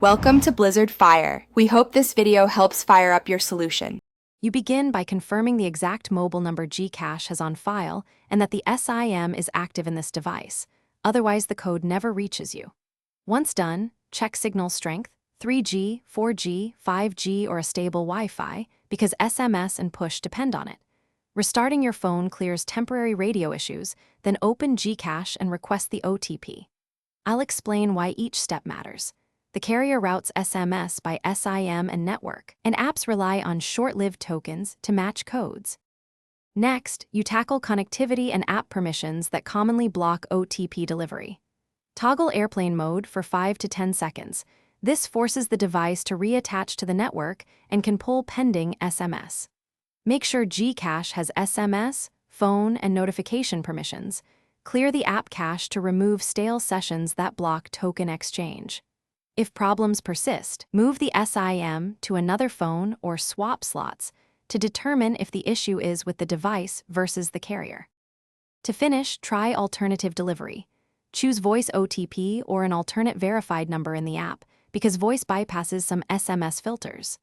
Welcome to Blizzard Fire. We hope this video helps fire up your solution. You begin by confirming the exact mobile number GCash has on file and that the SIM is active in this device. Otherwise, the code never reaches you. Once done, check signal strength, 3G, 4G, 5G, or a stable Wi-Fi, because SMS and push depend on it. Restarting your phone clears temporary radio issues, then open GCash and request the OTP. I'll explain why each step matters. The carrier routes SMS by SIM and network, and apps rely on short-lived tokens to match codes. Next, you tackle connectivity and app permissions that commonly block OTP delivery. Toggle airplane mode for 5 to 10 seconds. This forces the device to reattach to the network and can pull pending SMS. Make sure GCash has SMS, phone, and notification permissions. Clear the app cache to remove stale sessions that block token exchange. If problems persist, move the SIM to another phone or swap slots to determine if the issue is with the device versus the carrier. To finish, try alternative delivery. Choose voice OTP or an alternate verified number in the app, because voice bypasses some SMS filters.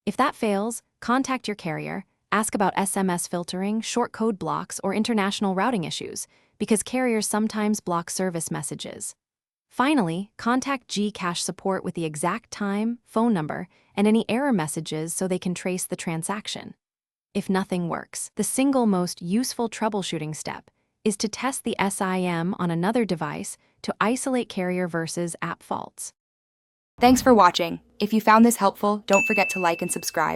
If that fails, contact your carrier, ask about SMS filtering, short code blocks, or international routing issues, because carriers sometimes block service messages. Finally, contact GCash support with the exact time, phone number, and any error messages so they can trace the transaction. If nothing works, the single most useful troubleshooting step is to test the SIM on another device to isolate carrier versus app faults. Thanks for watching. If you found this helpful, don't forget to like and subscribe.